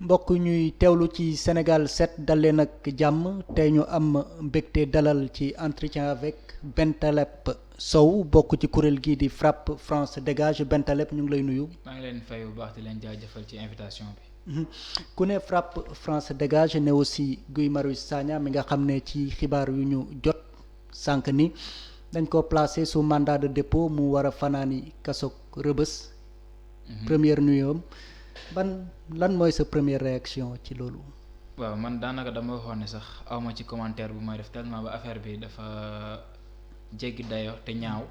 mbokk ñuy teewlu ci Sénégal 7 dal leen ak jàmm tey ñu am mbégte dalal ci entretien avec Bentaleb Sow bokk ci kuréel gii di FRAPP France Dégage Bentaleb ñu ngi lay nuyu. maa ngi leen fay bu baax di leen jaajëfal ci invitation bi. ku ne FRAPP France Dégage ne aussi Guy Marius Sagna mi nga xam ne ci xibaar yu ñu jot sànq ni dañ ko placé sous mandat de dépôt mu war a fanaani kaso Rebeuss. Première nuyoom lan mooy sa première réaction ci loolu. waaw man daanaka dama waxoon ne sax awma ci commentaire bu may def tellement ba affaire bi dafa jéggi dayo te ñaaw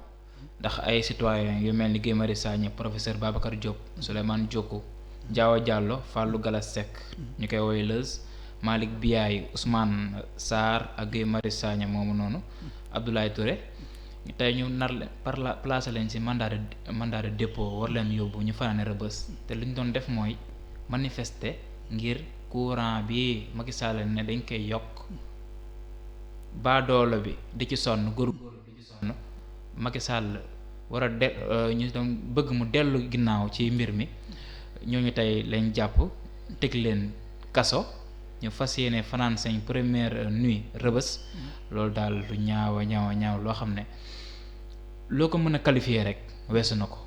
ndax ay citoyens yu mel ni Guy Marius Sagna professeur Babacar Diop Souleymane Diockou Diawa Diallo Fallou Galass Seck ñu koy woowee Leuz Malick Biaye Ousmane Sarr ak Guy Marius Sagna moomu noonu Abdoulaye Touré tey ñu nar leen placé leen ci mandat de dépôt war leen yóbbu ñu fanaane Rebeuss te lu ñu doon def mooy manifester ngir courant bi Macky Sall ne dañ koy yokk baadoolo bi di ci sonn góorgóorlu di ci sonn Macky Sall war a ñu doon bëgg mu dellu ginnaaw ci mbir mi ñooñu tey lañ jàpp teg leen kaso ñu fas yéene fanaan seen première nuit Rebeuss loolu daal lu ñaaw loo xam ne loo ko mën a qualifier rek weesu na ko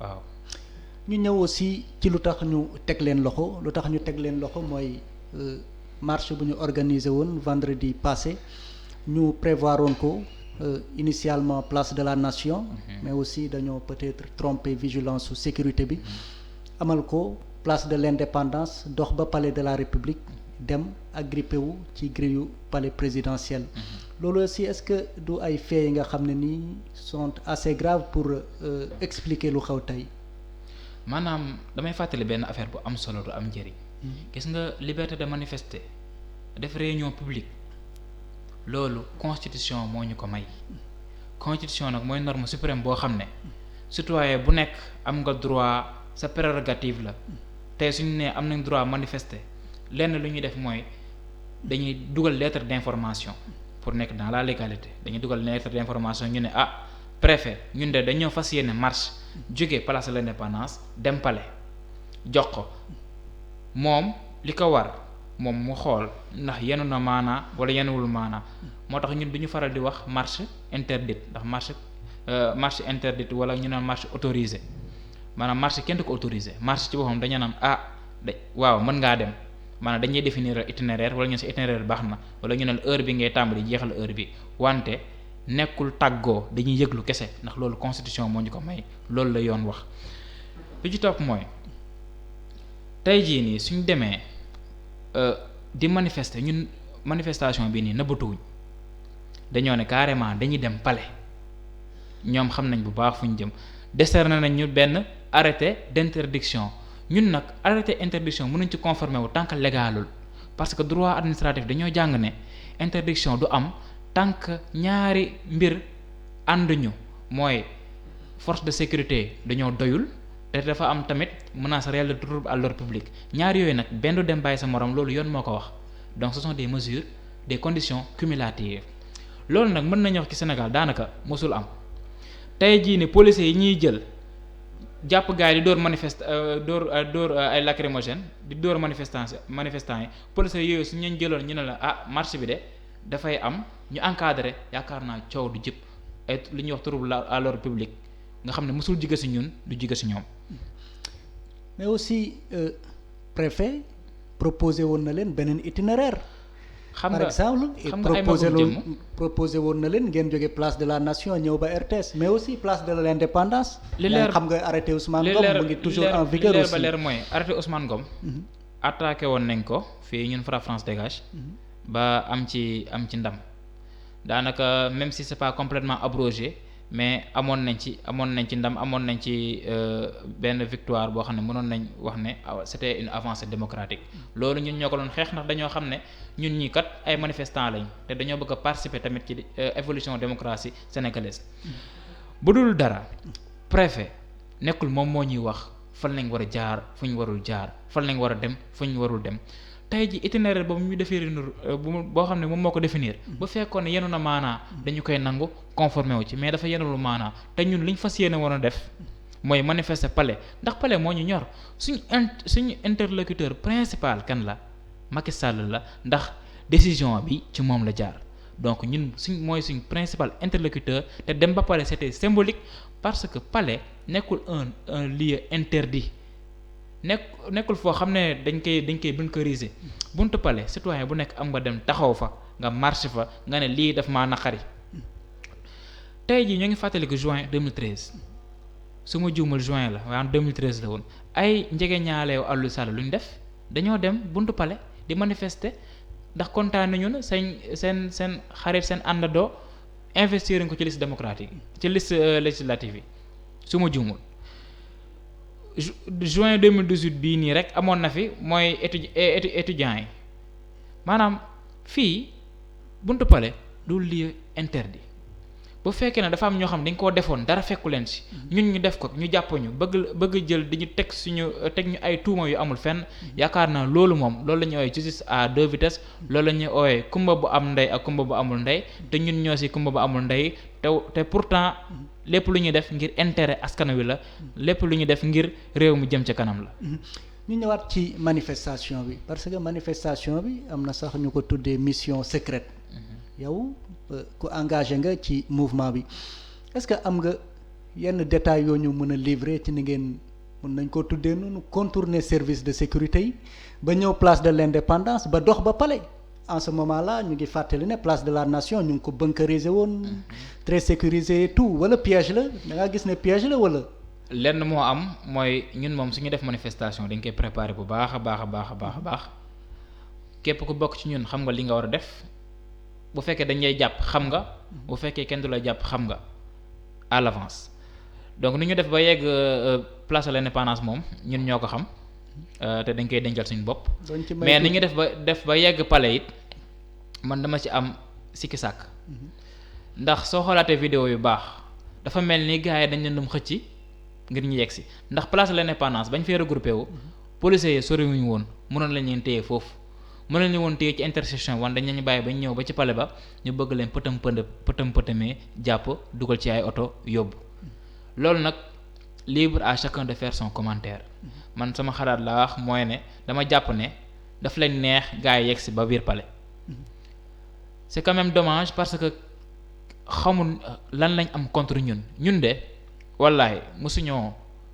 waaw. ñu ñëw aussi ci lu tax ñu teg leen loxo mooy marche bu ñu organisé woon vendredi passé ñu prévoir woon ko initialement place de la nation. Mais aussi dañoo peut-être trompé vigilance su sécurité bi amal ko place de l'indépendance dox ba palais de la république dem agrippé wu ci grille palais présidentiel. loolu aussi est-ce que du ay faits yi nga xam ne nii sont assez graves pour expliquer lu xew tey. maanaam damay fàttali benn affaire bu am solo du am njëriñ. gis nga liberté de manifester def réunion publique loolu constitution moo ñu ko may. constitution nag mooy norme suprême boo xam ne citoyen bu nekk am nga droit sa prérogative la tey suñu nee am nañ droit manifester lenn lu ñuy def mooy dañuy dugal lettre d'information pour nekk dans la légalité dañuy dugal lettre d'information ñu ne préfet ñun de dañoo fas yéene marche jóge place de l'indépendance dem palais jox ko moom li ko war moom mu xool ndax yenu na maanaa wala yenuwul maanaa moo tax ñun du ñu faral di wax marche interdite ndax marche interdite wala ñu naan marche autorisée maanaam marche kenn du ko autorisé marche ci boppam dañu naan waaw mën ngaa dem maanaam dañuy définir itinéraire wala ñu sa itinéraire baax na wala ñu ne heure bi ngay tàmbali jeexal heure bi wante nekkul tàggoo dañuy yëglu kese ndax loolu constitution moo ñu ko may loolu la yoon wax. li ci topp mooy tey jii nii suñ demee di manifester ñun manifestation bi nii nëbbatuwuñ dañoo ne carrément dañuy dem palais ñoom xam nañ bu baax fu ñu jëm décerné nañ ñu benn arrêté d'interdiction ñun nag arrêté interdiction mënuñ ci conformer wu tant que légalul parce que droit administratif dañoo jàng ne interdiction du am tant que ñaari mbir ànduñu mooy force de sécurité dañoo doyul te dafa am tamit menace réelle de trouble à l'ordre public ñaar yooyu nag benn du dem bàyyi sa morom loolu yoon moo ko wax donc ce sont des mesures des conditions cumulatives loolu nag mën nañu wax ci Sénégal daanaka mosul am tey jii ni policiers yi ñuy jël jàpp gars yi di dóor ay lacrymogène di dóor manifestants yi policiers yooyu su ñu jëloon ñu ne la marche bi de dafay am ñu encadré yaakaar naa coow du jëpp ay li ñuy wax trouble à l'ordre public nga xam ne mosul jige ci ñun du jige ci ñoom. mais aussi préfet proposé woon na leen beneen itinéraire. par exemple proposé woon na leen ngeen jóge place de la nation ñëw ba RTS mais aussi place de l'indépendance. li leer xam nga arrêté Ousmane Ngom mu ngi toujours en vigueur aussi ba leer mooy arrêté Ousmane Ngom. attaqué woon nañ ko fii ñun FRAPP France Dégage. ba am ci ndam daanaka même si c'est pas complètement abrogé mais amoon nañ ci ndam amoon nañ ci benn victoire boo xam ne mënoon nañ wax ne c'était une avancée démocratique loolu ñun ñoo ko doon xeex ndax dañoo xam ne ñun ñii kat ay manifestants lañ te dañoo bëgg a participer tamit ci évolution démocratie sénégalaise bu dul dara préfet nekkul moom moo ñuy wax fan lañ war a jaar fu ñu warul jaar fan lañ war a dem fu ñu warul dem tey ji itinéraire boobu ñu définir boo xam ne moom moo ko définir bu fekkoon ne yenu na maanaa dañu koy nangu conformé wu ci mais dafa yenulu maanaa te ñun liñ fas yéene woon a def mooy manifester palais ndax palais moo ñu ñor suñu interlocuteur principal kan la Macky Sall la ndax décision bi ci moom la jaar donc ñun suñ principal interlocuteur te dem ba pare c'était parce que palais nekkul un lieu interdit nekkul foo xam ne dañ koy bunkeriser buntu palais citoyen bu nekk am nga dem taxaw fa nga marche fa nga ne lii daf maa naqari tey jii ñoo ngi fàttaliku juin 2013 su ma juumul juin la waaye en 2013 la woon ay njege ñaaleew Aliou Sall lu ñu def dañoo dem buntu palais di manifester ndax kontaan nañu ne seen xarit seen àndandoo investir ko ci liste démocratique ci liste législative yi su ma juumul juin 2018 bii nii rek amoon na fi mooy étudiants yi maanaam fii buntu palais du lieu interdit bu fekkee ne dafa am ñoo xam dañ koo defoon dara fekku leen ci ñun ñu def ko ñu jàpp ñu bëgg jël di ñu teg ñu ay tuuma yu amul fenn yaakaar naa loolu la ñuy ooyee justice à deux vitesses loolu la ñuy ooyee kumba bu am ndey ak kumba bu amul ndey te ñun ñoo ci kumba bu amul ndey te pourtant lépp lu ñuy def ngir intérêt askan wi la lépp lu ñuy def ngir réew mi jëm ca kanam la. ñu ñëwaat ci manifestation bi parce que manifestation bi am na sax ñu ko tuddee mission secrète yow ku engagé nga ci mouvement bi est-ce que am nga yenn détails yoo ñu mën a livrer ci ni ngeen mën nañ ko tuddee noonu contourner service de sécurité yi ba ñëw place de l'indépendance ba dox ba palais en ce moment là ñu ngi fàttali ne place de la nation ñu ngi ko bunkeriser woon très sécurisé et tout wala piège la da ngaa gis ne piège la wala. lenn moo am mooy ñun moom suñu def manifestation dañ koy préparer bu baax a baax képp ku bokk ci ñun xam nga li nga war a def. bu fekkee dañ lay jàpp xam nga bu fekkee kenn du la jàpp xam nga à l'avance donc ni ñu def ba yegg place de l'indépendance moom ñun ñoo ko xam te dañ koy dencal suñu bopp mais ni ñu def ba yegg palais it man dama ci am sikki sàkk ndax soo xoolaatee vidéo yu baax dafa mel ni gars yi dañ leen doon xëcc ngir ñu yegg si ndax place de l'indépendance bañ fee regroupé wu policiers yi soriwuñu woon mënoon lañ leen téye foofu mën nañu woon téye ci intersection wan dañ leen bàyyi ba ñëw ba ci palais ba ñu bëgg leen pëtëmee jàpp dugal ci ay oto yóbbu loolu nag libre à chacun de faire son commentaire man sama xalaat laa wax mooy ne dama jàpp ne daf leen neex gars yi yegsi ba biir palais c'est quand même dommage parce que xamul lan lañ am contre ñun de wallaahi mosuñoo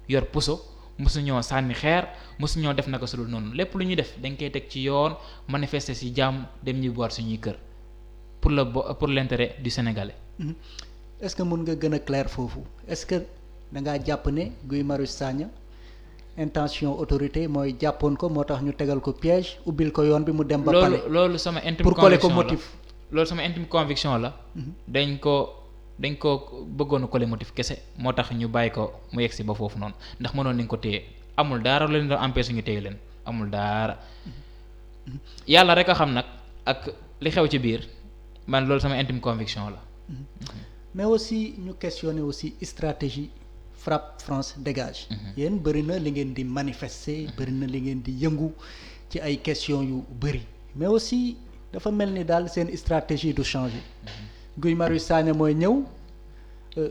yor puso mosuñoo sànni xeer mosuñoo def naka sudul noonu lépp lu ñuy def dañ koy teg ci yoon manifester ci jàmm dem ñuy boire suñuy kër pour l'intérêt du Sénégalais. Est-ce que mën nga gën a clair foofu est-ce que da ngaa jàpp ne Guy Marius Sagna intention autorité mooy jàppoon ko moo tax ñu tegal ko piège ubbil ko yoon bi mu dem ba palais loolu sama intime pour coller ko conviction motif loolu sama intime conviction la dañ ko bëggoon a coller motif kese moo tax ñu bàyyi ko mu yegsi ba foofu noonu ndax mënoon nañ ko téye amul dara lu leen doon empêcher ñu téye leen amul dara yàlla rek a xam nag ak li xew ci biir man loolu sama intime conviction la. mais aussi ñu questionner aussi stratégie frappe France dégage. yéen bëri na li ngeen di manifester bëri na li ngeen di yëngu ci ay questions yu bëri mais aussi dafa mel ni daal seen stratégie du changer. Guy Marius Sagna mooy ñëw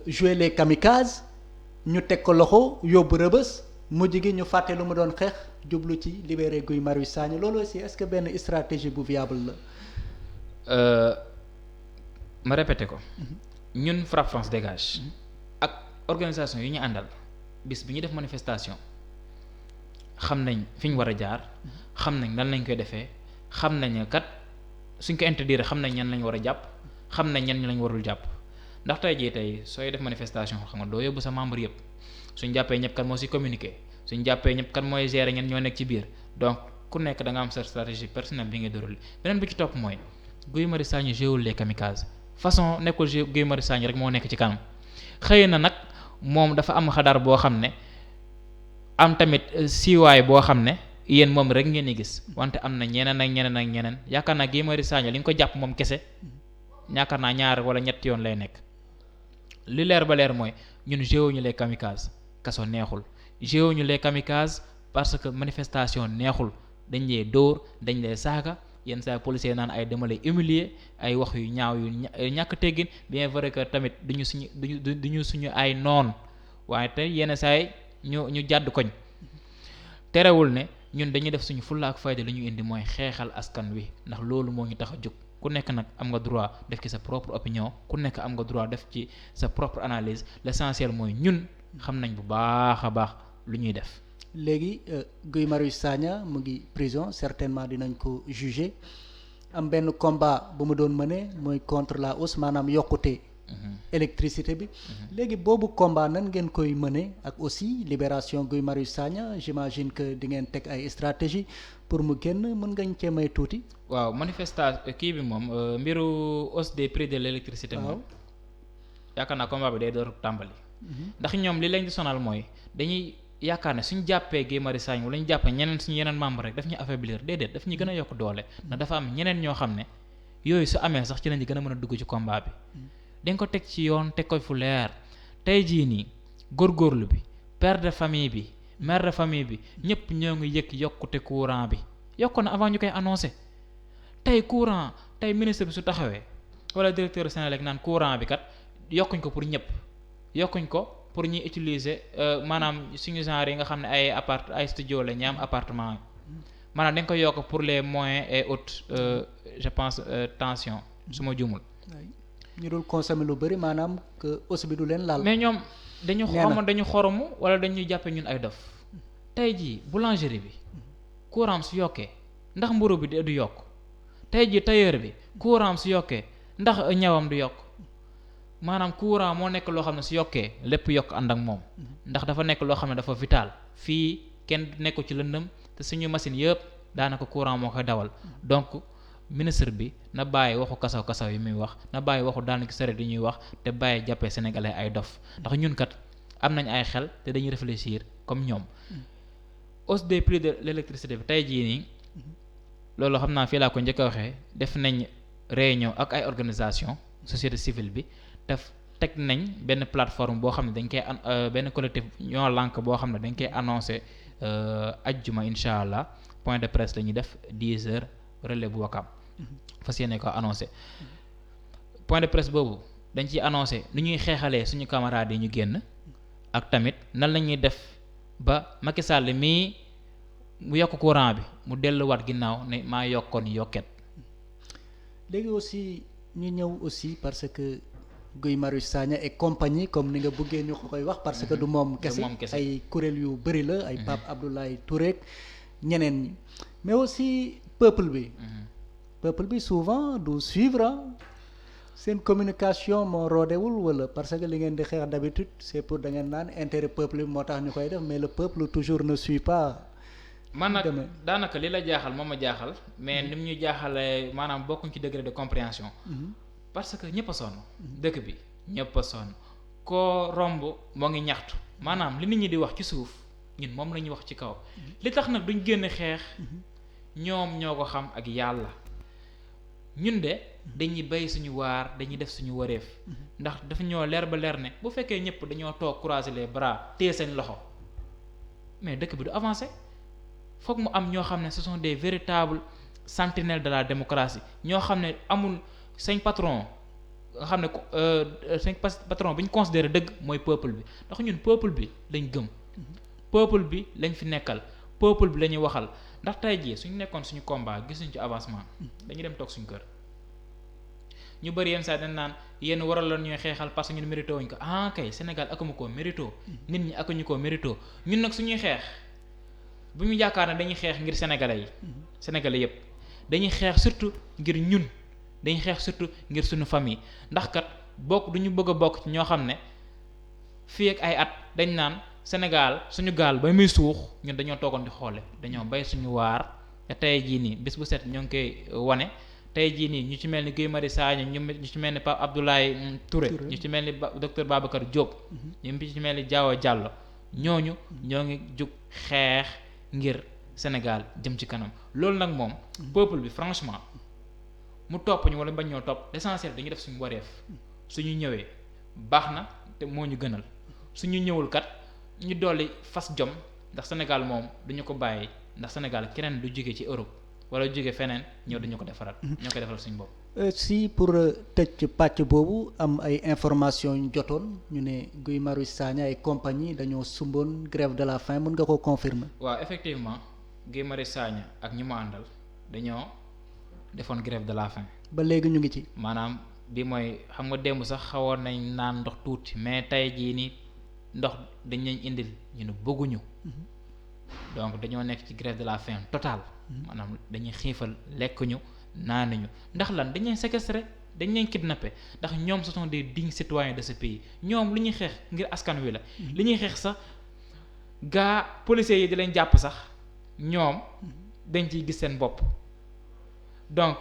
jouer les kamikazes ñu teg ko loxo yóbbu rëbës mujj gi ñu fàtte lu mu doon xeex jublu ci libérer Guy Marius Sagna loolu aussi est-ce que benn stratégie bu viable la. ma répété ko. ñun Frapp France dégage. ak organisation yi ñu àndal bis bi ñu def manifestation xam nañ fi ñu war a jaar xam nañ lan lañ koy defee xam nañ kat suñ ko interdire xam nañ ñan lañ war a jàpp. xam nañ ñan lañ warul jàpp ndax tey sooy def manifestation xam nga doo yóbbu sa membre yëpp suñ jàppee ñëpp kan moo ci communiquer suñ jàppee ñëpp kan mooy gérer ñen ñoo nekk ci biir donc ku nekk da nga am sa stratégie personnelle bi nga déroulé beneen bi ci topp mooy Guy Marius Sagna jéewul les kamikazes façon nekkul Guy Marius Sagna rek moo nekk ci kanam xëy na nag moom dafa am xadar boo xam ne am tamit siiwaay boo xam ne yéen moom rek ngeen di gis wante am na ñeneen yaakaar naa Guy Marius Sagna li nga ko jàpp moom kese ñaakaar naa ñaar wala ñetti yoon lay nekk li leer ba leer mooy ñun jéewuñu les kamikazes kaso neexul jéewuñu les kamikazes parce que manifestation neexul dañ lay dóor dañ lay saaga yenn saa policier naan ay dama lay humilier ay wax yu ñaaw yu ñàkk teggin bien vrai que tamit duñu suñu ay noon waaye te yenn saay ñu jàdd koñ terewul ne ñun dañuy def suñu fulla ak fayda li ñu indi mooy xeexal askan wi ndax loolu moo ñu tax a jóg ku nekk nag am nga droit def ci sa propre opinion ku nekk am nga droit def ci sa propre analyse l'essentiel mooy ñun xam nañ bu baax a baax lu ñuy def. léegi Guy Marius Sagna mu ngi prison certainement dinañ ko juger am benn combat bu mu doon mëne mooy contre la hausse maanaam yokkute électricité bi léegi boobu combat nan ngeen koy mëne ak aussi libération Guy Marius Sagna j'imagine que di ngeen teg ay stratégie pour mu génn mën ngañ cee may tuuti. waaw manifestation kii bi moom mbiru hausse des prix de l'électricité moom yaakaar naa combat bi day door tàmbali ndax ñoom li leen di sonal mooy dañuy yaakaar ne suñu jàppee Guy Marius Sagna wala ñu jàppee ñeneen suñu yeneen membre rek daf ñu affaiblir déedéet daf ñu gën a yokk doole ndax dafa am ñeneen ñoo xam ne yooyu su amee sax ci lañu gën a mën a dugg ci combat bi dañ ko teg ci yoon teg ko fu leer tey jii nii góorgóorlu bi père de famille bi mère de famille bi ñëpp ñoo ngi yëg yokkute courant bi yokku na avant ñu koy annoncé tey courant tey ministre bi su taxawee wala directeur Senelec naan courant bi kat yokkuñ ko pour ñëpp yokkuñ ko pour ñuy utiliser maanaam suñu genre yi nga xam ne ay studio la ñi am appartement maanaam dañ ko yokk pour les moyens et hautes je pense tension su ma jumul ñu dul consommer lu bëri maanaam que hausse bi du leen laal. mais ñoom dañu xoromu wala dañuy jàppe ñun ay dof tey jii boulangerie bi courant su yokkee ndax mburu bi du yokk tey jii tailleur bi courant su yokkee ndax ñawam du yokk maanaam courant moo nekk loo xam ne su yokkee lépp yokk ànd ak moom ndax dafa nekk loo xam ne dafa vital fii kenn nekku ci lëndëm te suñu machine yëpp daanaka courant moo koy dawal donc ministre bi na bàyyi waxu kasaw yi muy wax na bàyyi waxu daanaka saret yi ñuy wax te bàyyi jàppee sénégalais ay dof ndax ñun kat am nañ ay xel te dañuy réfléchir comme ñoom hausse des prix de l'électricité bi tey jii nii loolu xam naa fii laa ko njëkk a waxee def nañ réunion ak ay organisation société civile bi def teg nañ benn plateforme boo xam ne dañ koy benn collectif ñoo lànk boo xam ne dañ koy annoncé ajjuma incha allah point de presse la ñuy def 10 heures relais bu Wakam fas yéene ko annoncé point de presse boobu dañ ciy annoncé nu ñuy xeexalee suñu camarades yi ñu génn ak tamit nan la ñuy def ba Macky Sall mii mu yokk courant bi mu delluwaat ginnaaw ne maa yokkoon yokket. léegi aussi ñu ñëw aussi parce que Guy Marius Sagna et compagnie comme ni nga bëggee ñu ko koy wax parce que du moom kese ay kuréel yu bëri la ay Pape Abdoulaye Touré ñeneen ñi mais aussi peuple bi souvent du suivre seen communication moo roodewul wala parce que li ngeen di xeex d'habitude c'est pour da ngeen naan intérêt peuple bi moo tax ñu koy def mais le peuple toujours ne suit pas. man nag daanaka li la jaaxal moom ma jaaxal mais ni mu ñu jaaxalee maanaam bokkuñ ci degré de compréhension. parce que ñëpp a sonn dëkk bi ñëpp a sonn koo romb moo ngi ñaxtu maanaam li nit ñi di wax ci suuf ñun moom la ñuy wax ci kaw li tax nag duñ génn xeex ñoom ñoo ko xam ak yàlla ñun de dañuy bay suñu waar dañuy def suñu wareef ndax dafa ñoo leer ba leer ne bu fekkee ñëpp dañoo toog croiser les bras téye seen loxo mais dëkk bi du avancer foog mu am ñoo xam ne ce sont des véritables sentinelles de la démocratie ñoo xam ne amul cinq patron nga xam ne cinq patron bi ñu considéré dëgg mooy peuple bi ndax ñun peuple bi lañ gëm peuple bi lañ fi nekkal peuple bi la ñuy waxal ndax tey jii suñu nekkoon suñu combat gisuñ ci avancement dañuy dem toog suñu kër ñu bëri yenn saa dañ naan yéen waral la ñuy xeexal parce que ñun mérito wuñ ko kay Sénégal akumu koo mérito nit ñi akuñu koo mérito ñun nag suñuy xeex bu ñu yaakaar ne dañuy xeex ngir sénégalais yi sénégalais yépp dañuy xeex surtout ngir ñun dañuy xeex surtout ngir suñu famille ndax kat bokk duñu bëgg a bokk ci ñoo xam ne fii ak ay at dañ naan Sénégal suñu gaal ba muy suux ñun dañoo toogoon di xoole dañoo bay suñu waar te tey jii nii bés bu set ñoo ngi koy wane tey jii nii ñu ci mel ni Guy Marius Sagna ñu ci mel ni Pape Abdoulaye Touré ñu ci mel ni docteur Babacar Diop ñu ci mel ni Diawa Diallo ñooñu ñoo ngi jug xeex ngir Sénégal jëm ci kanam loolu nag moom peuple bi franchement mu topp ñu wala bañ ñoo topp l'essentiel dañuy def suñu wareef suñu ñëwee baax na te moo ñu gënal suñu ñëwul kat ñu dolli fas jom ndax Sénégal moom duñu ko bàyyi ndax Sénégal keneen du jóge ci Europe wala jóge feneen ñëw dañu ko defaral. ñoo koy defaral suñu bopp. si pour tëj pàcc boobu am ay information yu jotoon ñu ne Guy Marius Sagna ay compagnie dañoo sumboon grève de la faim mën nga ko confirmer. waaw effectivement Guy Marius Sagna ak ñi mu àndal dañoo defoon grève de la faim. ba léegi ñu ngi ci. maanaam bi mooy xam nga démb sax xawoon nañ naan ndox tuuti mais tey jii nii ndox dañ leen indil ñu ne bëgguñu. donc dañoo nekk ci grève de la faim totale. maanaam dañuy xiifal lekkuñu naanuñu ndax lan dañ leen séquestré dañ leen kidnappé ndax ñoom ce sont des dignes citoyens de ce pays ñoom li ñuy xeex ngir askan wi la. li ñuy xeex sax gaa policiers yi di leen jàpp sax ñoom dañ ciy gis seen bopp donc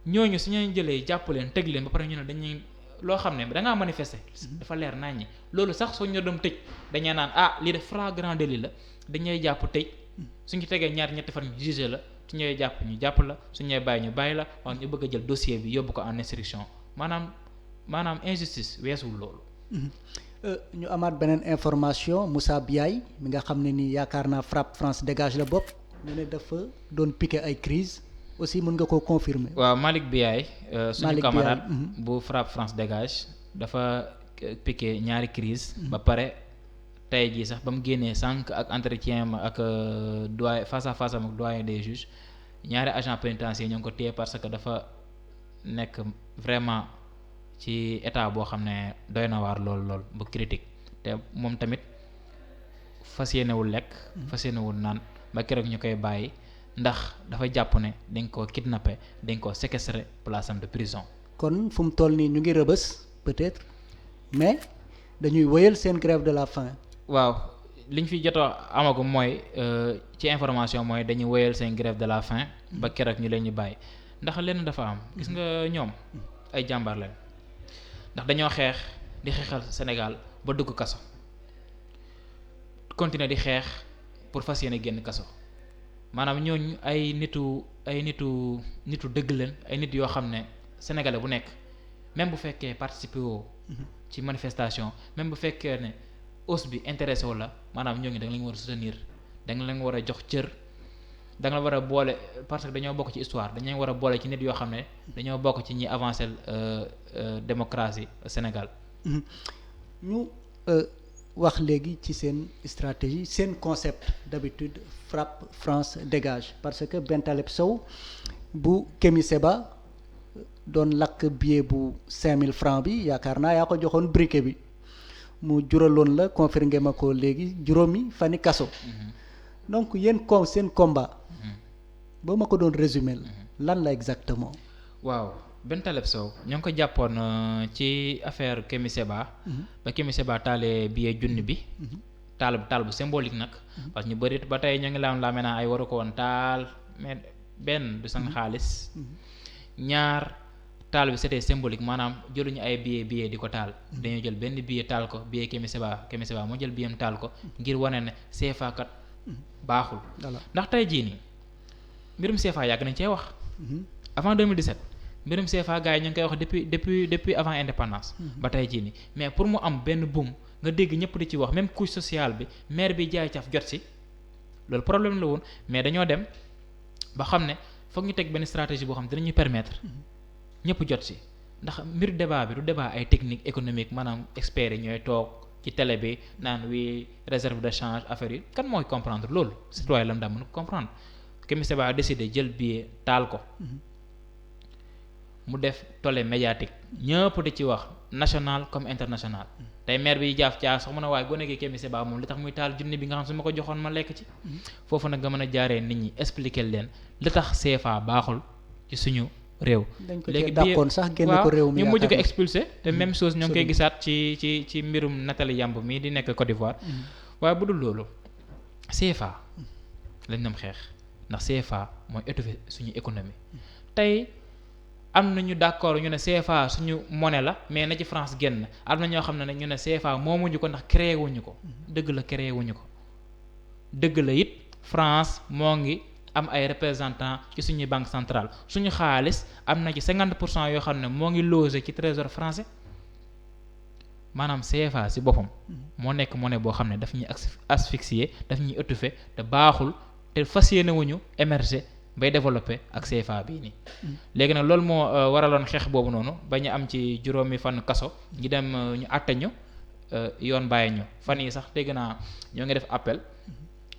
ñooñu su ñu jëlee jàpp leen tëj leen ba pare ñu ne dañuy loo xam ne da ngaa manifester. dafa leer nañ ñi loolu sax soo ñu doon tëj dañuy naan lii de flagrant délit la dañuy jàpp tëj suñu tegee ñetti fan ñu jugé la. su ñëwee jàpp ñu jàpp la su ñëwee bàyyi ñu bàyyi la wax ñu bëgg a jël dossier bi yóbbu ko en instruction maanaam injustice weesuwul loolu. ñu amaat beneen information Moussa Biaye mi nga xam ne ni yaakaar naa FRAPP France dégage la bopp ñu ne dafa doon piqué ay crise aussi mën nga koo confirmer. waaw Malick Biaye suñu camarade bu FRAPP France dégage dafa piqué ñaari crise ba pare tey jii sax ba mu génnee sànq ak entretien ma ak doyen face à face am ak doyen des juges ñaari agent pénitentiaire ñoo ngi ko téye parce que dafa nekk vraiment ci état boo xam ne doy na waar lool bu critique te moom tamit fas yéenewul lekk fas yéenewul naan ba keroog ñu koy bàyyi ndax dafa jàpp ne dañ koo kidnappé dañ koo séquestré place am de prison. kon fu mu toll nii ñu ngi rëbës peut-être mais dañuy wëyal seen grève de la faim. waaw liñ fi jotoo amagum mooy ci information mooy dañuy wéyal seen grève de la faim ba keroog ñu leen ñu bàyyi ndax lenn dafa am gis nga ñoom ay jàmbaar lañ ndax dañoo xeex di xeexal Sénégal ba dugg kaso continuer di xeex pour fas yéene génn kaso maanaam ñooñu ay nitu dëgg leen ay nit yoo xam ne sénégalais bu nekk même bu fekkee participer woo ci manifestation même bu fekkee ne hausse bi intéressé wu la maanaam ñooñu da nga leen war a soutenir da nga leen war a jox cër da nga war a boole parce que dañoo bokk ci histoire dañoo war a boole ci nit yoo xam ne dañoo bokk ci ñi avancer démocratie Sénégal. ñu wax léegi ci seen stratégie seen concept d'habitude FRAPP France dégage parce que Bentaleb Sow bu Kémi Séba doon lakk billet bu 5000 francs bi yaakaar naa yaa ko joxoon briquet bi. mu juraloon la confirmé ma ko léegi juróomi fani kaso. donc yéen seen combat. ba ma ko doon résumé lan la exactement. waaw Bentaleb Sow ñoo ngi ko jàppoon ci affaire Kémi Séba. ba Kémi Séba taalee billet junni bi. taal bu symbolique nag. parce que ñu bëri ba tey ñoo ngi laam naa ay waru ko woon taal mais benn du seen xaalis. ñaar. taal bi c'était symbolique maanaam jëluñu ay billet di ko taal dañoo jël benn billet taal ko billet Kémi Séba moo jël billet taal ko ngir wane ne CFA kat baaxul ndax tey jii nii mbirum CFA yàgg nañ cee wax avant 2017 mbirum CFA gars yi ñu ngi koy wax depuis avant indépendance ba tey jii nii mais pour mu am benn boom nga dégg ñëpp di ci wax même couche sociale bi maire bi jaay caf jot si loolu problème la woon mais dañoo dem ba xam ne foog ñu teg benn stratégie boo xam ne dinañu permettre ñëpp jot si ndax mbir débat bi du débat ay technique économique maanaam experts yi ñooy toog ci télé bi naan wi réserve de change affaire yi kan mooy comprendre loolu citoyen lam daa mën comprendre Kémi Séba a décidé jël billet taal ko mu def tollé médiatique ñëpp di ci wax national comme international tey maire bi jaaf caa sax mën a waaye gone gi Kémi Séba moom li tax muy taal junni bi nga xam su ma ko joxoon ma lekk ci foofu nag nga mën a jaaree nit ñi expliquer leen li tax CFA baaxul ci suñu réew léegi dàqoon sax génn ko réew mi ñu mujj ko expulsé te même chose ñoo ngi koy gisaat ci mbirum Nathalie Yamb mii di nekk Côte d'Ivoire waaye bu dul loolu CFA lañ dem xeex ndax CFA mooy étouffer suñu économie tey am nañu d'accord ñu ne CFA suñu monnaie la mais na ci France génn am na ñoo xam ne ñu ne CFA moomuñu ko ndax créé wuñu ko dëgg la créé wuñu ko dëgg la it France moo ngi am ay représentants ci suñu banque centrale suñu xaalis am na ci 50% yoo xam ne moo ngi logé ci trésor français maanaam CFA ci boppam moo nekk monnaie boo xam ne daf ñuy asphyxier daf ñuy étouffer te baaxul te fas yéene wuñu émerger bay développer ak CFA bii nii. léegi nag loolu moo waraloon xeex boobu noonu ba ñu am ci juróomi fan kaso ñu dem ñu àtte ñu yoon bàyyi ñu fan yi sax dégg naa ñoo ngi def appel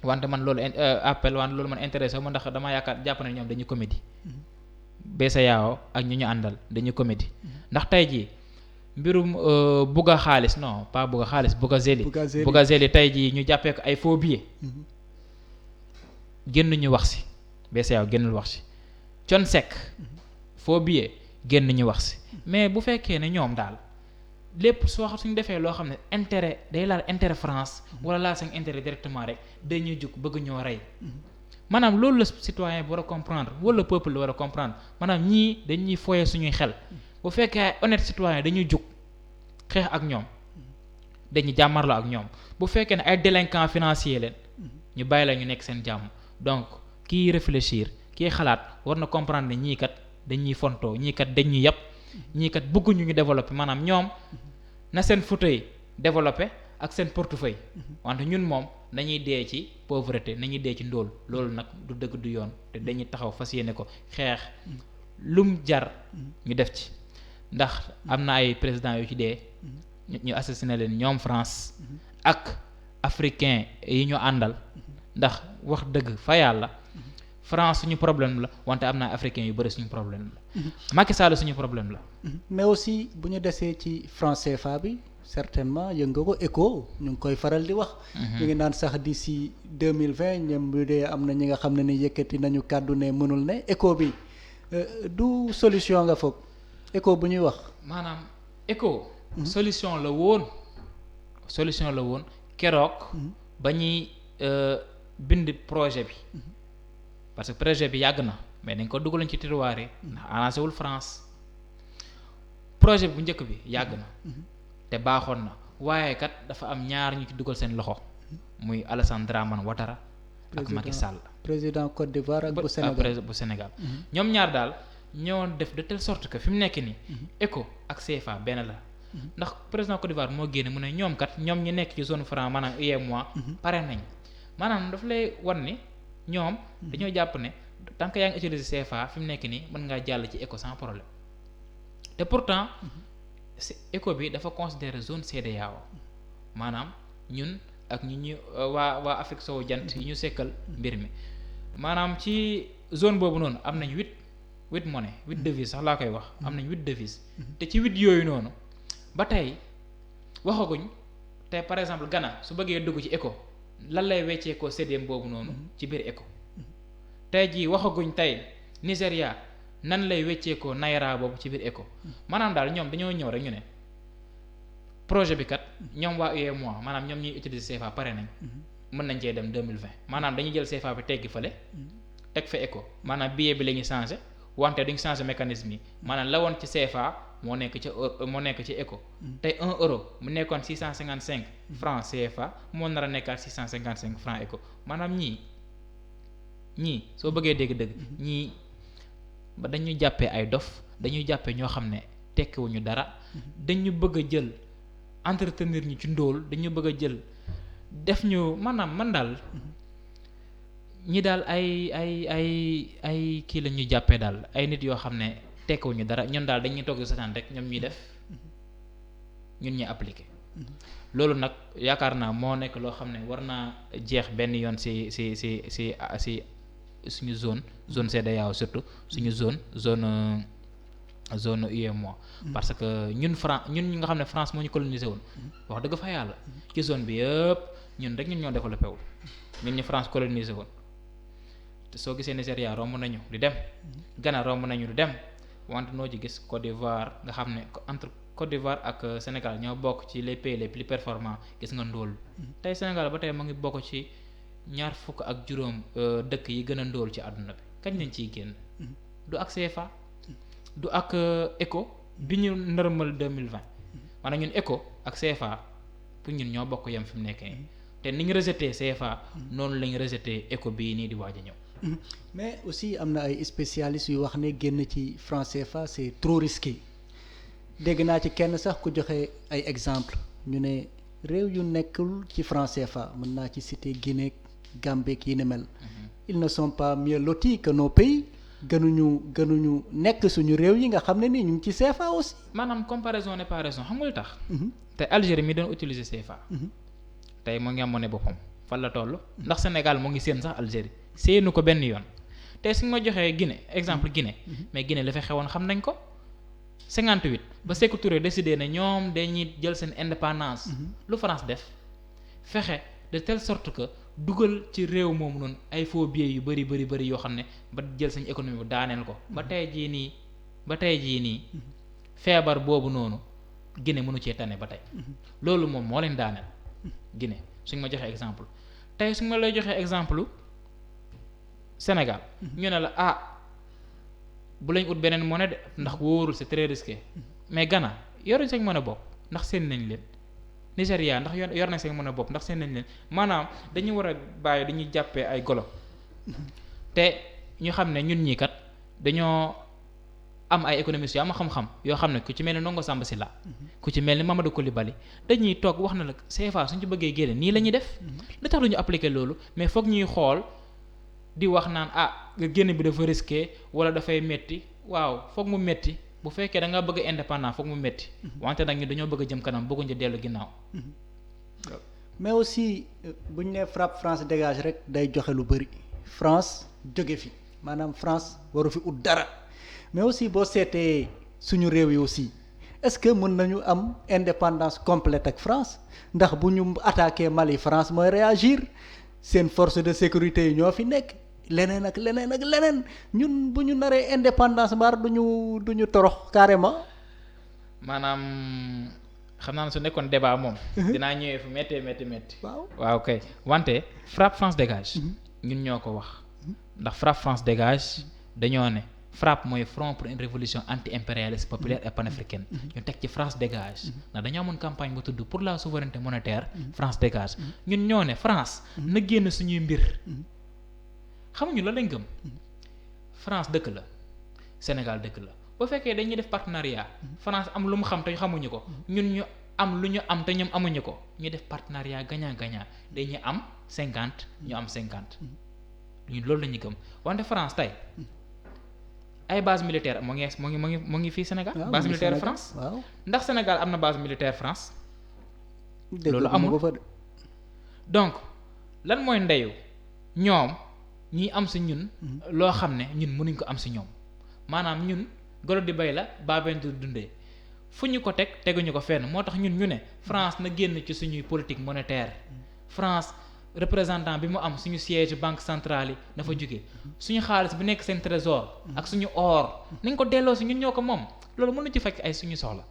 wante man loolu wante loolu man intéressé ma ndax dama yaakaar jàpp na ñoom dañuy comédie BCEAO ak ñu àndal dañuy comédie ndax tey jii mbirum bugga xaalis non pas bugga xaalis Bugazeli tey jii ñu jàppee ko ay faux billets génn ñu wax si BCEAO génnul wax si Thione Seck faux billets génn ñu wax si mais bu fekkee ne ñoom daal lépp suñu defee loo xam ne intérêt day laal intérêt France wala laal seen intérêt directement rek dañuy jug bëgg ñoo rey maanaam loolu la citoyen bi war a comprendre wala peuple la war a comprendre maanaam ñii dañuy foyee suñuy xel bu fekkee ay honnête citoyen dañuy jug xeex ak ñoom dañuy jàmmarloo ak ñoom bu fekkee ne ay délinquants financiers leen ñu bàyyi la ñu nekk seen jàmm donc kii réfléchir kii xalaat war na comprendre ne ñii kat dañuy fontoo ñii kat dañuy yàpp ñii kat bëgguñu ñu développer maanaam ñoom na seen fauteuil développer ak seen portefeuille wante ñun moom nañuy dee ci pauvreté nañuy dee ci ndóol loolu nag du dëgg du yoon te dañuy taxaw fas yéene ko xeex lum jar ñu def ci ndax am na ay présidents yu ci dee ñu assassiné leen ñoom France ak africain yi ñu àndal ndax wax dëgg fa yàlla France suñu problème la wante am na africain yu bëri suñu problème la Macky Sall suñu problème la mais aussi bu ñu desee ci franc CFA bi certainement yëg nga ko ECO ñu ngi koy faral di wax ñu ngi naan sax d'ici 2020 ñoom bu dee am na ñi nga xam ne ni yëkkati nañu kàddu ne mënul ne ECO bi du solution nga foog ECO bu ñuy wax maanaam ECO solution la woon keroog ba ñuy bind projet bi parce que projet bi yàgg na mais dañ ko dugaloon ci tiroir yi ndax arrangé wul France projet bi bu njëkk bi yàgg na te baaxoon na waaye kat dafa am ñaar ñu ci dugal seen loxo muy Alassane Dramane Ouattara ak Macky Sall président Côte d'Ivoire ak bu Sénégal ñoom ñaar daal ñoo def de telle sorte que fi mu nekk nii ECO ak CFA benn la ndax président Côte d'Ivoire moo génne mu ne ñoom kat ñoom ñi nekk ci zone franc maanaam UEMOA pare nañ maanaam daf lay wan ni ñoom dañoo jàpp ne tant que yaa ngi utiliser CFA fi mu nekk nii mën ngaa jàll ci ECO sans problème te pourtant ECO bi dafa considérer zone CEDEAO maanaam ñun ak ñu waa Afrique sowu jant yi ñu sekkal mbir mi maanaam ci zone boobu noonu am nañ huit monnaie 8 devises sax laa koy wax am nañ 8 devises te ci 8 yooyu noonu ba tey waxaguñ te par exemple Ghana su bëggee dugg ci ECO lan lay wecceekoo CEDEAO boobu noonu ci biir ECO tey jii waxaguñ tey Nigéria nan lay wecceekoo naira boobu ci biir ECO maanaam daal ñoom dañoo ñëw rek ñu ne projet bi kat ñoom waa UEMOA maanaam ñoom ñuy utiliser CFA pare nañ mën nañ cee dem 2020 maanaam dañuy jël CFA bi teggi fële teg fa ECO maanaam billet bi la ñuy changé wante duñ changé mécanisme yi maanaam la woon ci CFA moo nekk ci ECO tey 1 euro mu nekkoon 655 francs CFA moo nar a nekkaat 655 francs ECO maanaam ñii soo bëggee dégg-dëgg ñii ba dañuy jàppee ay dof dañuy jàppee ñoo xam ne tekkiwuñu dara dañu bëgg a jël entretenir ñu ci ndóol dañu bëgg a jël def ñu maanaam man daal ñi daal ay kii la ñuy jàppee daal ay nit yoo xam ne tekkiwuñu dara ñun daal dañuy toog sataan rek ñoom ñuy def ñun ñuy appliquer loolu nag yaakaar naa moo nekk loo xam ne war naa jeex benn yoon ci suñu zone CEDEAO surtout suñu zone UEMOA parce que ñun ñi nga xam ne France moo ñu colonisé woon wax dëgg fa yàlla ci zone bi yëpp ñun rek ñun ñoo développé wul ñun ñu France colonisé woon te soo gisee Nigéria romb nañu di dem Ghana romb nañu di dem wante noo ci gis Côte d'Ivoire nga xam ne entre Côte d'Ivoire ak Sénégal ñoo bokk ci les pays les plus performants gis nga ndóol tey Sénégal ba tey mu ngi bokk ci ñaar fukk ak juróom dëkk yi gën a ndóol ci àdduna bi kañ lañ ciy génn du ak CFA du ak ECO bi ñu normal 2020 maanaam ñun ECO ak CFA pour ñun ñoo bokk yem fi mu nekk nii te ni ñu rejeté CFA noonu lañ rejeté ECO bii nii di waaj a ñëw. mais aussi am na ay spécialistes yu wax ne génn ci franc CFA c'est trop risqué dégg naa ci kenn sax ku joxe ay exemple ñu ne réew yu nekkul ci franc CFA mën naa ci citer Guinée Gambie yi ni mel. Ils ne sont pas mieux lotis que nos pays. gënuñu nekk suñu réew yi nga xam ne nii ñu ngi ci CFA aussi. maanaam comparaison n'est pas raison xam nga lu tax. te Algérie mi doon utiliser CFA. tey moo ngi am monnaie boppam fan la toll. ndax Sénégal moo ngi séen sax Algérie séenu ko benn yoon. tey su ma joxee Guinée exemple Guinée. mais Guinée la fa xewoon xam nañ ko. 58 ba Sékou Touré décidé ne ñoom dañuy jël seen indépendance. lu France def fexe de telle sorte que. dugal ci réew moomu noonu ay faux billets yu bari yoo xam ne ba jël sañ économie bu daaneel ko ba tey jii nii feebar boobu noonu Guinée mënu cee tane ba tey loolu moom moo leen daaneel Guinée suñ ma joxee exemple tey suñ ma lay joxee exemple Sénégal ñu ne la bu lañ ut beneen monnaie de ndax wóorul c'est très risqué mais Ghana yoruñ sañ monnaie bopp ndax seen nañ leen Nigéria ndax yor nañ seen mën a bopp ndax seen nañ leen maanaam dañu war a bàyyi dañuy jàppee ay golo te ñu xam ne ñun ñii kat dañoo am ay économistes yu am xam-xam yoo xam ne ku ci mel ni Ndongo Samba Sylla ku ci mel ni Mamadou Coulibaly dañuy toog wax na la CFA suñ ci bëggee génne nii la ñuy def li tax duñu appliquer loolu mais foog ñuy xool di wax naan génn bi dafa risqué wala dafay metti waaw foog mu metti bu fekkee da nga bëgg indépendant foog mu metti wante nag ñu dañoo bëgg a jëm kanam bëgguñu dellu ginnaaw. mais aussi bu ñu nee frappe France dégage rek day joxe lu bëri France jóge fi maanaam France waru fi ut dara mais aussi boo seetee suñu réew yi aussi est-ce que mën nañu am indépendance complète ak France ndax bu ñu attaqué Mali France mooy réagir seen force de sécurité yi ñoo fi nekk. leneen ak leneen ñun bu ñu naree indépendance mbaar duñu torox carrément. maanaam xam naa ne su nekkoon débat moom. dinaa ñëwee fu métti. waaw kay wante frappe France dégage. ñun ñoo ko wax. ndax frappe France dégage dañoo ne frappe mooy front pour une révolution anti-impérialiste populaire et panafricaine. ñu teg ci France dégage. ndax dañoo amoon campagne bu tudd pour la souveraineté monétaire. France dégage ñun ñoo ne France na génn suñuy mbir. xamuñu la lañ gëm France dëkk la Sénégal dëkk la bu fekkee dañuy def partenariat France am lu mu xam te xamuñu ko ñun ñu am lu ñu am te ñoom amuñu ko ñu def partenariat gagnant-gagnant dañuy am 50 ñu am 50 ñun loolu la ñu gëm wante France tey ay base militaire moo ngi fii Sénégal. base militaire France ndax Sénégal am na base militaire France. loolu amul donc lan mooy ndeyu ñoom. ñii am si ñun loo xam ne ñun mënuñ ko am si ñoom maanaam ñun golo di bay la baaben du dundee fu ñu ko teguñu ko fenn moo tax ñun ñu ne France na génn ci suñuy politique monétaire France représentant bi mu am suñu siège banque centrale yi na fa jóge suñu xaalis bi nekk seen trésor ak suñu or nañ ko delloo si ñun ñoo ko moom loolu mën na ci fekk ay suñu soxla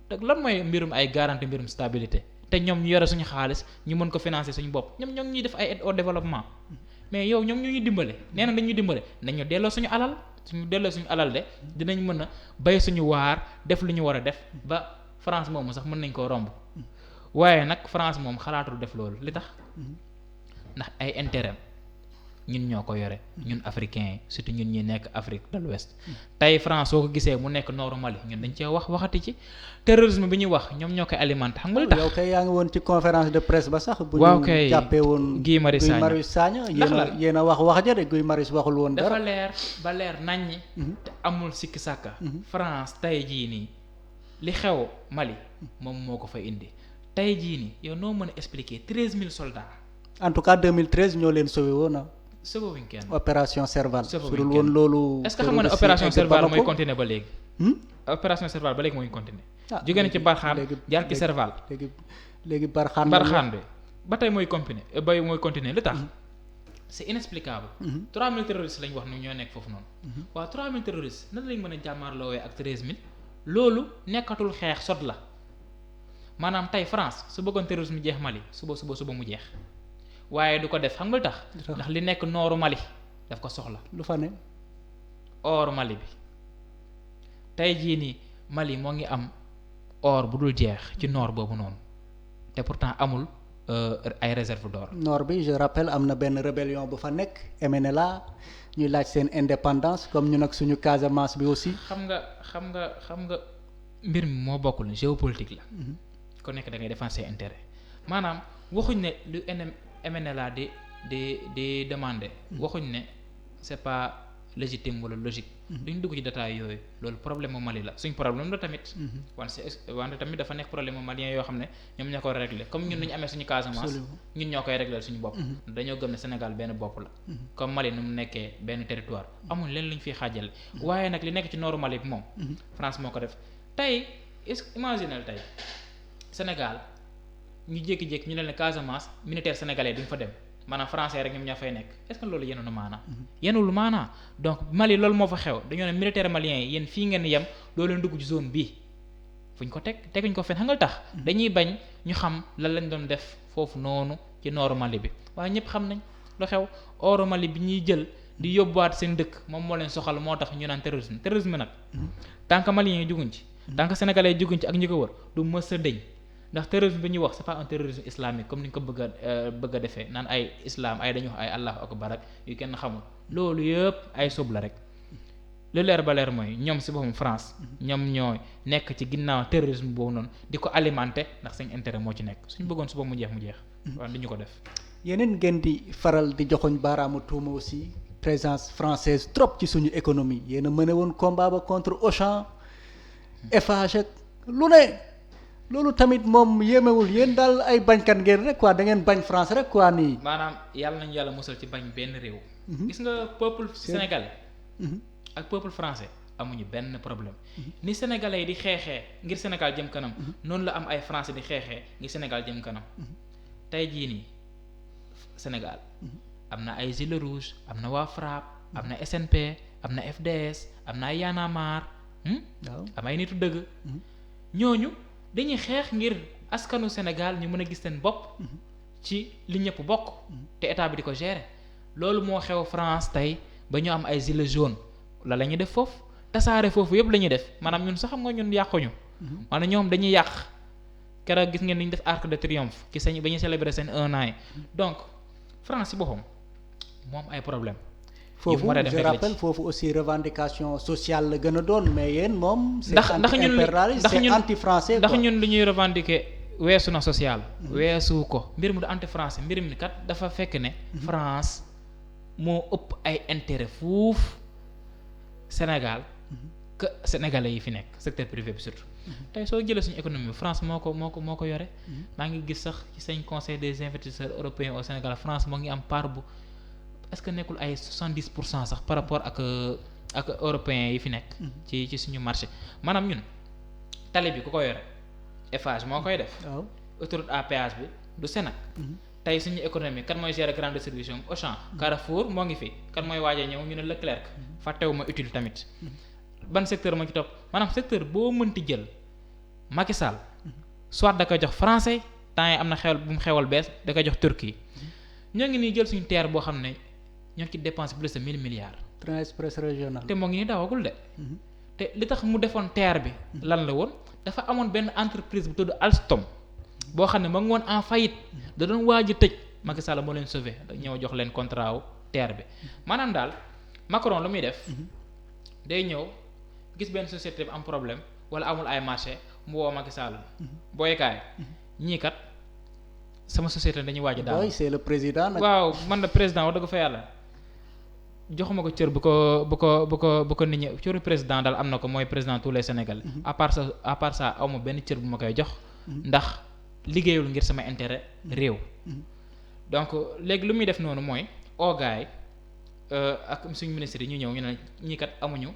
te lan mooy mbirum ay garantie mbirum stabilité te ñoom ñu yore suñu xaalis ñu mën ko financer suñu bopp ñoom ñoo ngi ñuy def ay aide au développement mais yow ñoom ñu ñuy dimbale nee na dañuy dimbale nañu delloo suñu alal de dinañ mën a bay suñu waar def lu ñu war a def ba France moomu sax mën nañ koo romb waaye nag France moom xalaatul def loolu li tax ndax ay intérêt ñun ñoo ko yore ñun africains yi surtout ñun ñi nekk Afrique de l'Ouest tey France soo ko gisee mu nekk nooru Mali ñun dañ cee waxati ci terrorisme bi ñuy wax ñoom ñoo koy alimenté xam nga lu tax. yow kay yaa ngi woon ci conférence de presse ba sax. bu ñu jàppee woon Guy Marius Sagna yéen a wax ja de Guy Marius waxul woon dara. dafa leer ba leer naññi. te amul sikki sàkka. France tey jii nii li xew Mali moom moo ko fay indi tey jii nii yow noo mën a expliquer 13000 soldats. en tout cas 2013 ñoo leen sauvé woon sauvé kenn opération Serval. su dul woon loolu. est-ce que xam nga ne opération Serval mooy continuer ba léegi. opération Serval ba léegi mooy continuer. jóge na ci Barkhane jaar ci Serval. léegi Barkhane bi ba tey mooy continuer lu tax. c'est inexplicable. 3000 terroristes lañ wax ni ñoo nekk foofu noonu. waaw 3000 terroristes nan lañ mën a jàmmaarloowee ak 13000. loolu nekkatul xeex sot la maanaam tey France su bëggoon terrorisme jeex Mali suba mu jeex. waaye du ko def xam nga lu tax ndax li nekk nooru Mali daf ko soxla. lu fa ne. or Mali bi tey jii nii Mali moo ngi am or bu dul jeex ci noor boobu noonu te pourtant amul ay réserve d'or. nord bi je rappelle am na benn rébellion bu fa nekk MNLA ñuy laaj seen indépendance comme ñun ak suñu Casamance bi aussi. xam nga mbir mi moo bokkul géopolitique la. ku nekk da ngay défendre ses intérêts maanaam waxuñ ne lu MNLA di di demander waxuñ ne c'est pas légitime wala logique duñ dugg ci détail yooyu loolu problème mu Mali la suñ problème la tamit wante tamit dafa nekk problème mu malien yoo xam ne ñoom ñoo koy régler comme ñun nañu amee suñu Casamance ñun ñoo koy régler suñu bopp dañoo gëm ne Sénégal benn bopp la comme Mali nu mu nekkee benn territoire amul leen lu ñu fiy xaajale waaye nag li nekk ci nooru Mali bi moom France moo ko def tey imaginel tey Sénégal ñu jékki-jékki ñu leen Casamance militaire sénégalais duñ fa dem maanaam français rek ñoom ñoo fay nekk est-ce que loolu yenu na maanaa yenul maanaa donc Mali loolu moo fa xew dañoo ne militaire malien yi yéen fii ngeen yem doo leen dugg ci zone bii fuñ ko teguñ ko fen xangal tax dañuy bañ ñu xam lan lañ doon def foofu noonu ci nooru Mali bi waaye ñëpp xam nañ lu xew ooru Mali bi ñuy jël di yóbbuwaat seen dëkk moom moo leen soxal moo tax ñu naan terrorisme nag tant que maliens yi juguñ ci tant que sénégalais yi juguñ ci ak ñi ko wër du mës a dëñ ndax terrorisme bi ñuy wax c'est pas un terrorisme islamique comme ni ñu ko bëgg a defee naan ay islam ay dañuy wax ay allahu akbar ak yu kenn xamul loolu yëpp ay sóob la rek lu leer ba leer mooy ñoom si boppam France ñoom ñooy nekk ci ginnaaw terrorisme boobu noonu di ko alimenter ndax seen intérêt moo ci nekk suñ bëggoon suba mu jeex waaye du ñu ko def. yeneen ngeen di faral di joxoñ baaraamu tuuma aussi présence française trop ci suñu économie yéen a mëne woon combat ba contre Auchan Eiffage ak lu ne. loolu tamit moom yéemewul yéen daal ay bañkat ngeen rek quoi da ngeen bañ France rek quoi nii. maanaam yàlla nañu yàlla musal ci bañ benn réew. gis nga peuple sénégalais. ak peuple français amuñu benn problème. ni sénégalais yi di xeexee ngir Sénégal jëm kanam. noonu la am ay français di xeexee ngir Sénégal jëm kanam. tey jii nii Sénégal. am na ay gilets rouges am na waa FRAPP am na SNP am na FDS am na ay Y'en a marre. am ay nitu dëgg. ñooñu. dañuy xeex ngir askanu Sénégal ñu mën a gis seen bopp ci li ñëpp bokk te état bi di ko gérer loolu moo xew France tey ba ñu am ay gilets jaunes la ñuy def foofu tasaare foofu yëpp la ñuy def maanaam ñun sax xam nga ñun yàquñu maanaam ñoom dañuy yàq keroog gis ngeen ni ñu def arc de triomphe ci seen ba ñuy célébrer seen 1 an yi donc France ci boppam moo am ay problème foofu je rappelle foofu aussi revendication sociale la gën a doon mais yéen moom. c'est anti-impérialiste c'est anti-français ndax ñun lu ñuy revendiquer weesu na social. weesu ko mbir mi du anti-français mbir mi kat dafa fekk ne. France moo ëpp ay intérêt fuuf Sénégal que sénégalais yi fi nekk secteur privé bi surtout. tey soo jëlee suñu économie France moo ko yore. maa ngi gis sax ci seen conseil des investisseurs européens au Sénégal France moo ngi am part bu. est-ce que nekkul ay 70% sax par rapport ak européens yi fi nekk. ci suñu marché maanaam ñun tali bi ku ko yore Eiffage moo koy def. waaw autoroute à péage bi du Sénac. tey suñu économie kan mooy gérer grande distribution Auchan. Carrefour moo ngi fi kan mooy waaj a ñëw ñu ne Leclerc. fàttewuma utile tamit. ban secteur moo ci topp maanaam secteur boo mënti jël Macky Sall. soit da koy jox français temps yi am na xewal bu mu xewal bees da koy jox Turquie. ñoo ngi nii jël suñu terre boo xam ne. ñoo ci dépense plus de 1000 milliards. train express régional. te moo ngi nii dawagul de. te li tax mu defoon terre bi. lan la woon dafa amoon benn entreprise bu tudd Alstom. boo xam ne ma ngi woon en faillite. da doon waaj a tëj. Macky Sall moo leen sauvé ñëw jox leen contrat wu terre bi maanaam daal Macron lu muy def. day ñëw gis benn société bi am problème wala amul ay marché mu woo Macky Sall. booykaay ñii kat sama société dañuy waaj a daal. oui c'est le président nag. waaw man la président wax dëgg fa yàlla. joxuma ko cër bu ko nit ñi cëru président daal am na ko mooy président tous les Sénégalais. à part ça aw ma benn cër bu ma koy jox. ndax liggéeyul ngir sama intérêt réew. donc léegi lu muy def noonu mooy oogaay ak suñu ministre yi ñu ñëw ñu ne ñii kat amuñu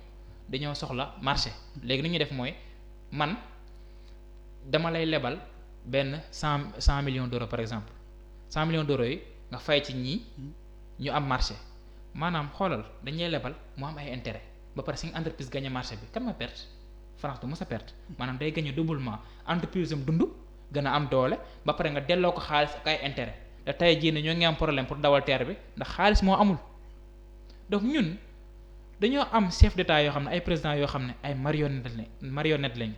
dañoo soxla marché léegi li ñuy def mooy man dama lay lebal benn 100 millions d'euros par exemple 100 millions d'euros yi nga fay ci ñii ñu am marché. maanaam xoolal dañuy lebal mu am ay intérêt ba pare suñu entreprise gagné marché bi kan ma perte France du mës a perte maanaam day gagné doublement entreprise am dund gën a am doole ba pare nga delloo ko xaalis ak ay intérêt te tey jii ne ñoo ngi am problème pour dawal terre bi ndax xaalis moo amul donc ñun dañoo am chef d'état yoo xam ne ay président yoo xam ne ay marionnette lañ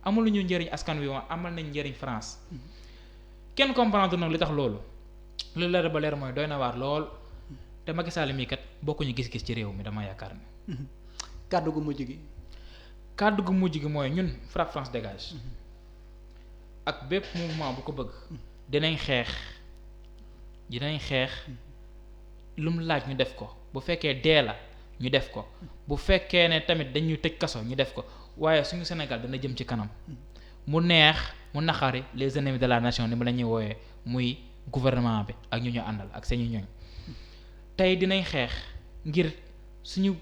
amuluñu njëriñ askan wi amal nañ njëriñ France kenn comprendre nag li tax loolu lu leer ba leer mooy doy na waar lool. te Macky Sall mii kat bokkuñu gis-gis ci réew mi dama yaakaar ne. kàddu gu mujj gi. kàddu gu mujj gi mooy ñun FRAPP France dégage ak bépp mouvement bu ko bëgg. dinañ xeex lu mu laaj ñu def ko bu fekkee dee la ñu def ko bu fekkee ne tamit dañuy tëj kaso ñu def ko waaye suñu Sénégal dana jëm ci kanam mu neex mu naqari les ennemis de la nation ni mu la ñuy wooyee muy gouvernement bi ak ñu àndal ak seeni ñooñ tey dinañ xeex ngir suñu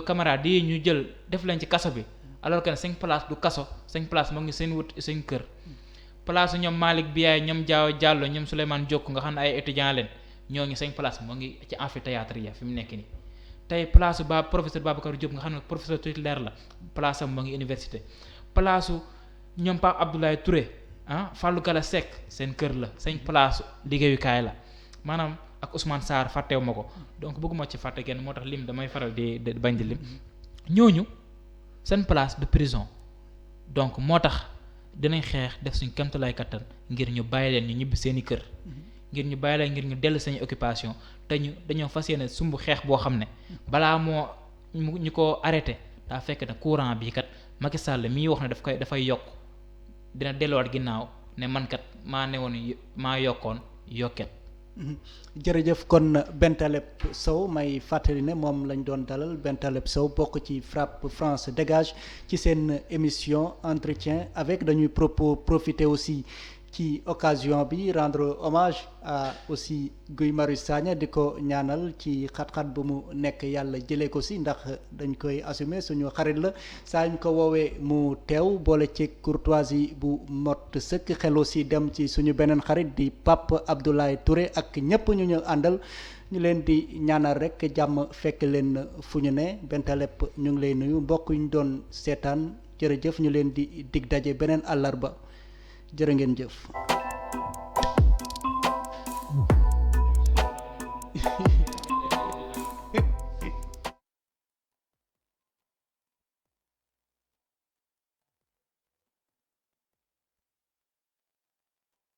camarades yi ñu jël def leen ci kaso bi alors que 5 places du kaso 5 places moo ngi seen wut seen kër place ñoom Malick Biaye ñoom Diallo ñoom Souleymane Diop nga xam ne ay étudiants leen ñoo ngi 5 places moo ngi ci amphithéâtre ya fi mu nekk nii tey place professeur Babacar Diop nga xam ne professeur titulaire la place am moo ngi université place ñoom Pape Abdoulaye Touré Fallou Gala Seck seen kër la 5 places liggéeyukaay la maanaam ak Ousmane Sarr fàttewu ma ko donc bëgguma ci fàtte kenn moo tax lim damay faral di bañ di lim ñooñu seen place de prison donc moo tax dinañ xeex def suñ kéemtalaay kattan ngir ñu bàyyi leen ñu ñibbi seeni kër ngir ñu bàyyi leen ngir ñu dellu seeni occupation te ñu dañoo fas yéene sumb xeex boo xam ne balaa moo ñu ko arrêté daa fekk ne courant bii kat Macky Sall mii wax ne dafay yokk dina delluwaat ginnaaw ne man kat maa ne woon maa yokkoon yokket. jërëjëf kon Bentaleb Sow may fàttali ne moom lañ doon dalal Bentaleb Sow bokk ci FRAPP France Dégage ci seen émission entretien avec dañuy profiter aussi ci occasion bi rendre hommage à aussi Guy Marius Sagna di ko ñaanal ci xat-xat bu mu nekk yàlla jëlee ko si ndax dañ koy assumer suñu xarit la saa ñu ko woowee mu teew boole ci courtoisie bu mot sëkk xel aussi dem ci suñu beneen xarit di Pape Abdoulaye Touré ak ñëpp ñu àndal ñu leen di ñaanal rek jàmm fekk leen fu ñu ne Bentaleb ñu ngi lay nuyu mbokk yu ñu doon seetaan jërëjëf ñu leen di dig daje beneen àllarba jërë ngeen jëf.